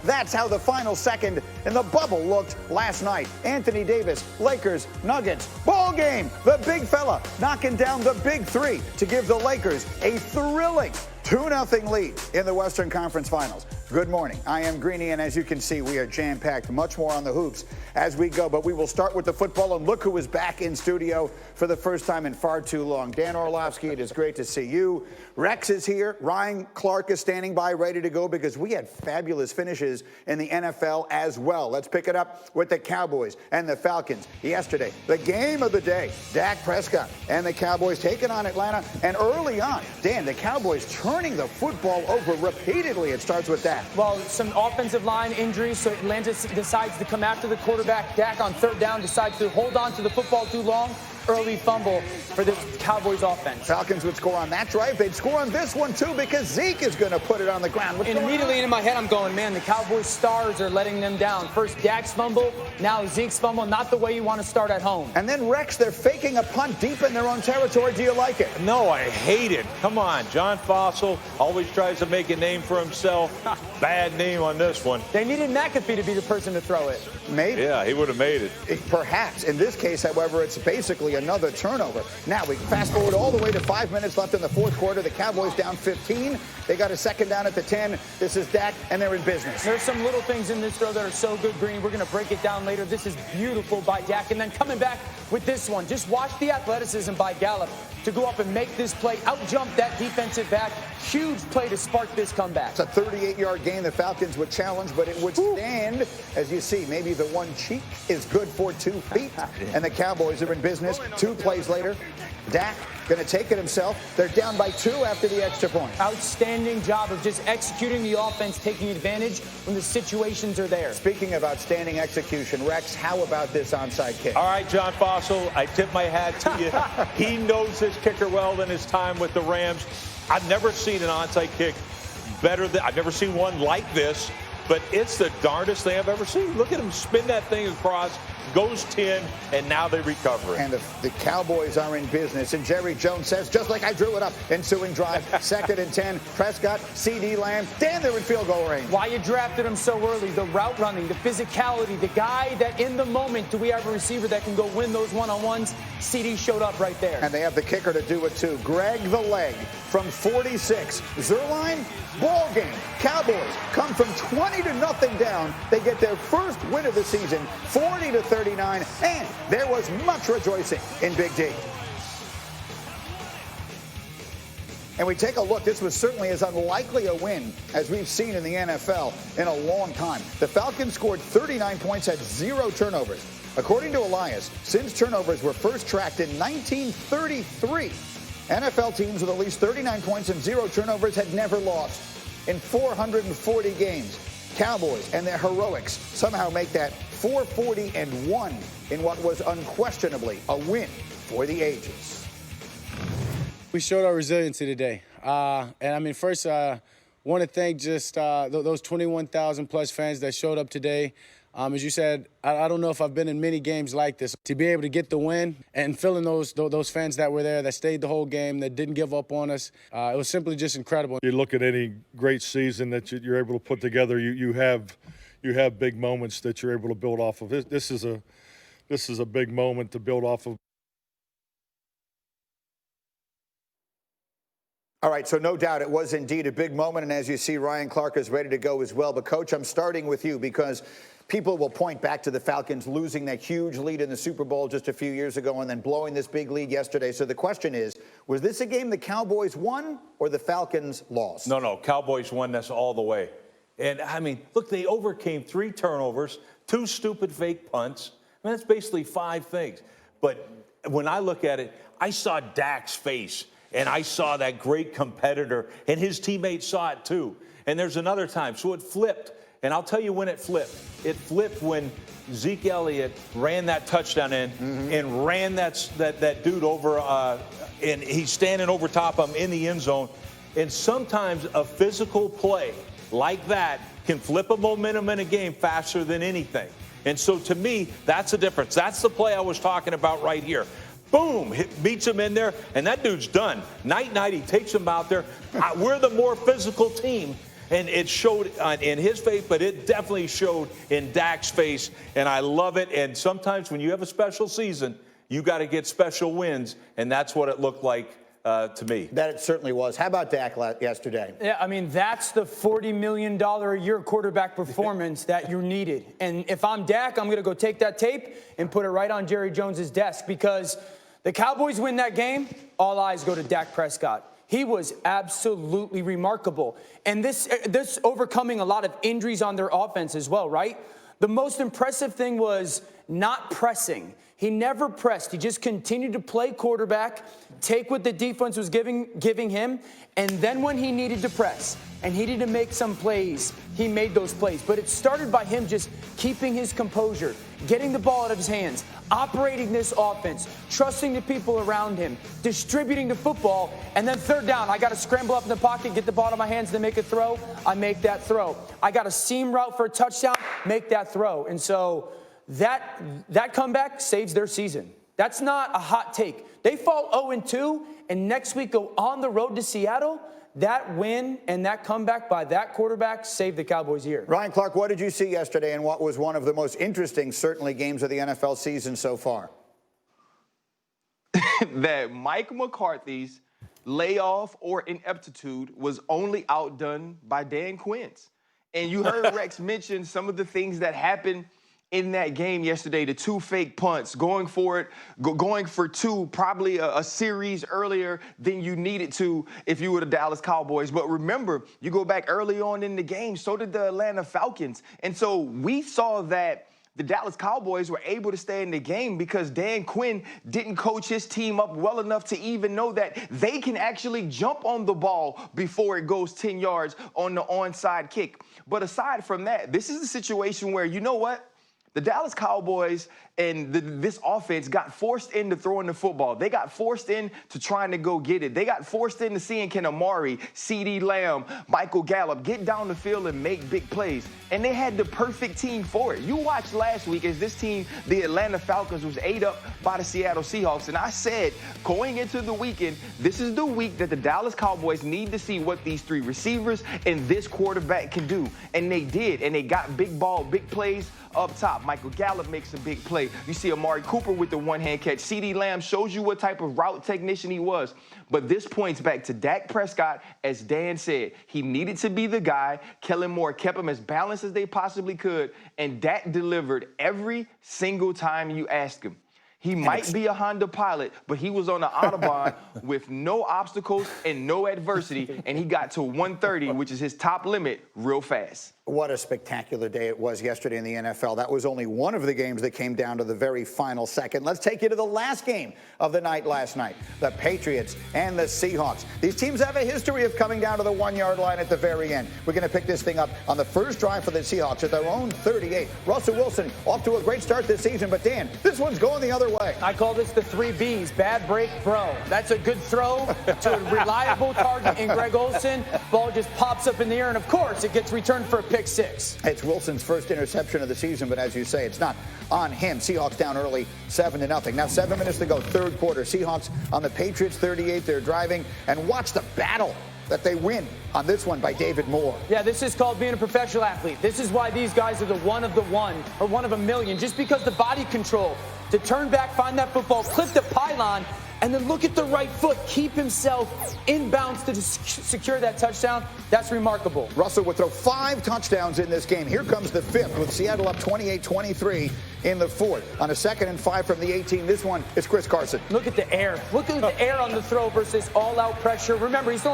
That's how the final second in the bubble looked last night. Anthony Davis, Lakers, Nuggets, ball game. The big fella knocking down the big three to give the Lakers a thrilling 2-0 lead in the Western Conference Finals. Good morning. I am Greeny, and as you can see, we are jam-packed. Much more on the hoops as we go, but we will start with the football, and look who is back in studio for the first time in far too long. Dan Orlovsky, it is great to see you. Rex is here. Ryan Clark is standing by, ready to go, because we had fabulous finishes in the NFL as well. Let's pick it up with the Cowboys and the Falcons. Yesterday, the game of the day, Dak Prescott and the Cowboys taking on Atlanta, and early on, Dan, the Cowboys turning the football over repeatedly. It starts with that. Well, some offensive line injuries, so Atlanta decides to come after the quarterback. Dak on third down decides to hold on to the football too long. Early fumble for this Cowboys offense. Falcons would score on that drive. They'd score on this one, too, because Zeke is going to put it on the ground. And immediately in my head, I'm going, man, the Cowboys stars are letting them down. First Dak's fumble, now Zeke's fumble. Not the way you want to start at home. And then, Rex, they're faking a punt deep in their own territory. Do you like it? No, I hate it. Come on. John Fossil always tries to make a name for himself. Bad name on this one. They needed McAfee to be the person to throw it. Maybe. Yeah, he would have made it. Perhaps. In this case, however, it's basically another turnover. Now, we fast forward all the way to 5 minutes left in the fourth quarter. The Cowboys down 15. They got a second down at the 10. This is Dak, and they're in business. There's some little things in this throw that are so good, Green. We're going to break it down later. This is beautiful by Dak. And then coming back with this one, just watch the athleticism by Gallup to go up and make this play, out-jump that defensive back. Huge play to spark this comeback. It's a 38-yard gain. The Falcons would challenge, but it would stand. As you see, maybe the one cheek is good for 2 feet. And the Cowboys are in business. 2 plays later, Dak going to take it himself. They're down by 2 after the extra point. Outstanding job of just executing the offense, taking advantage when the situations are there. Speaking of outstanding execution, Rex, how about this onside kick? All right, John Fossil, I tip my hat to you. He knows his kicker well in his time with the Rams. I've never seen an onside kick better than, I've never seen one like this, but it's the darndest thing I've ever seen. Look at him spin that thing across, goes 10, and now they recover it. And the Cowboys are in business. And Jerry Jones says, just like I drew it up, ensuing drive, 2nd and 10, Prescott, CD Lamb, Dan, they're in field goal range. Why you drafted him so early, the route running, the physicality, the guy that in the moment, do we have a receiver that can go win those one-on-ones? CD showed up right there. And they have the kicker to do it too. Greg the leg from 46. Zerline, ball game. Cowboys come from 20-0 down. They get their first win of the season, 40-39, and there was much rejoicing in Big D. And we take a look. This was certainly as unlikely a win as we've seen in the NFL in a long time. The Falcons scored 39 points, had 0 turnovers. According to Elias, since turnovers were first tracked in 1933, NFL teams with at least 39 points and 0 turnovers had never lost in 440 games. Cowboys and their heroics somehow make that 440-1 in what was unquestionably a win for the ages. We showed our resiliency today. And I mean, first, want to thank just those 21,000 plus fans that showed up today. As you said, I don't know if I've been in many games like this. To be able to get the win and feeling those fans that were there, that stayed the whole game, that didn't give up on us, it was simply just incredible. You look at any great season that you're able to put together, you have big moments that you're able to build off of. This is a big moment to build off of. All right, so no doubt it was indeed a big moment, and as you see, Ryan Clark is ready to go as well. But, Coach, I'm starting with you because people will point back to the Falcons losing that huge lead in the Super Bowl just a few years ago and then blowing this big lead yesterday. So the question is, was this a game the Cowboys won or the Falcons lost? No, Cowboys won this all the way. And, I mean, look, they overcame 3 turnovers, 2 stupid fake punts. I mean, that's basically 5 things. But when I look at it, I saw Dak's face. And I saw that great competitor, and his teammates saw it too. And there's another time. So it flipped. And I'll tell you when it flipped. It flipped when Zeke Elliott ran that touchdown in and ran that dude over, and he's standing over top of him in the end zone. And sometimes a physical play like that can flip a momentum in a game faster than anything. And so to me, that's the difference. That's the play I was talking about right here. Boom, beats him in there, and that dude's done. Night, he takes him out there. We're the more physical team. And it showed in his face, but it definitely showed in Dak's face, and I love it. And sometimes when you have a special season, you got to get special wins, and that's what it looked like to me. That it certainly was. How about Dak yesterday? Yeah, I mean, that's the $40 million a year quarterback performance that you needed. And if I'm Dak, I'm going to go take that tape and put it right on Jerry Jones's desk, because the Cowboys win that game, all eyes go to Dak Prescott. He was absolutely remarkable. And this overcoming a lot of injuries on their offense as well, right? The most impressive thing was not pressing. He never pressed. He just continued to play quarterback, take what the defense was giving him, and then when he needed to press and he needed to make some plays, he made those plays. But it started by him just keeping his composure, getting the ball out of his hands, operating this offense, trusting the people around him, distributing the football, and then third down, I got to scramble up in the pocket, get the ball out of my hands to make a throw. I make that throw. I got a seam route for a touchdown, make that throw. And so that comeback saves their season. That's not a hot take. They fall 0-2, and next week go on the road to Seattle. That win and that comeback by that quarterback saved the Cowboys here. Ryan Clark, what did you see yesterday in what was one of the most interesting, certainly, games of the NFL season so far? That Mike McCarthy's layoff or ineptitude was only outdone by Dan Quinn's. And you heard Rex mention some of the things that happened in that game yesterday, the 2 fake punts, going for two, probably a series earlier than you needed to if you were the Dallas Cowboys. But remember, you go back early on in the game, so did the Atlanta Falcons. And so we saw that the Dallas Cowboys were able to stay in the game because Dan Quinn didn't coach his team up well enough to even know that they can actually jump on the ball before it goes 10 yards on the onside kick. But aside from that, this is a situation where, you know what? The Dallas Cowboys and this offense got forced into throwing the football. They got forced into trying to go get it. They got forced into seeing Ken Amari, CeeDee Lamb, Michael Gallup get down the field and make big plays. And they had the perfect team for it. You watched last week as this team, the Atlanta Falcons, was ate up by the Seattle Seahawks. And I said, going into the weekend, this is the week that the Dallas Cowboys need to see what these 3 receivers and this quarterback can do. And they did. And they got big ball, big plays up top. Michael Gallup makes a big play. You see Amari Cooper with the one-hand catch. CeeDee Lamb shows you what type of route technician he was. But this points back to Dak Prescott. As Dan said, he needed to be the guy. Kellen Moore kept him as balanced as they possibly could. And Dak delivered every single time you asked him. He might be a Honda pilot, but he was on the Autobahn with no obstacles and no adversity, and he got to 130, which is his top limit, real fast. What a spectacular day it was yesterday in the NFL. That was only one of the games that came down to the very final second. Let's take you to the last game of the night last night, the Patriots and the Seahawks. These teams have a history of coming down to the 1-yard line at the very end. We're going to pick this thing up on the first drive for the Seahawks at their own 38. Russell Wilson off to a great start this season, but Dan, this one's going the other way. I call this the 3 Bs, bad break, bro. That's a good throw to a reliable target in Greg Olsen. Ball just pops up in the air, and of course, it gets returned for a pick 6. It's Wilson's first interception of the season, but as you say, it's not on him. Seahawks down early, 7-0. Now 7 minutes to go, third quarter. Seahawks on the Patriots 38. They're driving, and watch the battle that they win on this one by David Moore. Yeah, this is called being a professional athlete. This is why these guys are the one of the one, or one of a million, just because the body control to turn back, find that football, clip the pylon, and then look at the right foot, keep himself in bounds to secure that touchdown. That's remarkable. Russell would throw 5 touchdowns in this game. Here comes the 5th with Seattle up 28-23 in the 4th. On a 2nd and 5 from the 18, this one is Chris Carson. Look at the air. Look at the air on the throw versus all-out pressure. Remember, he's throwing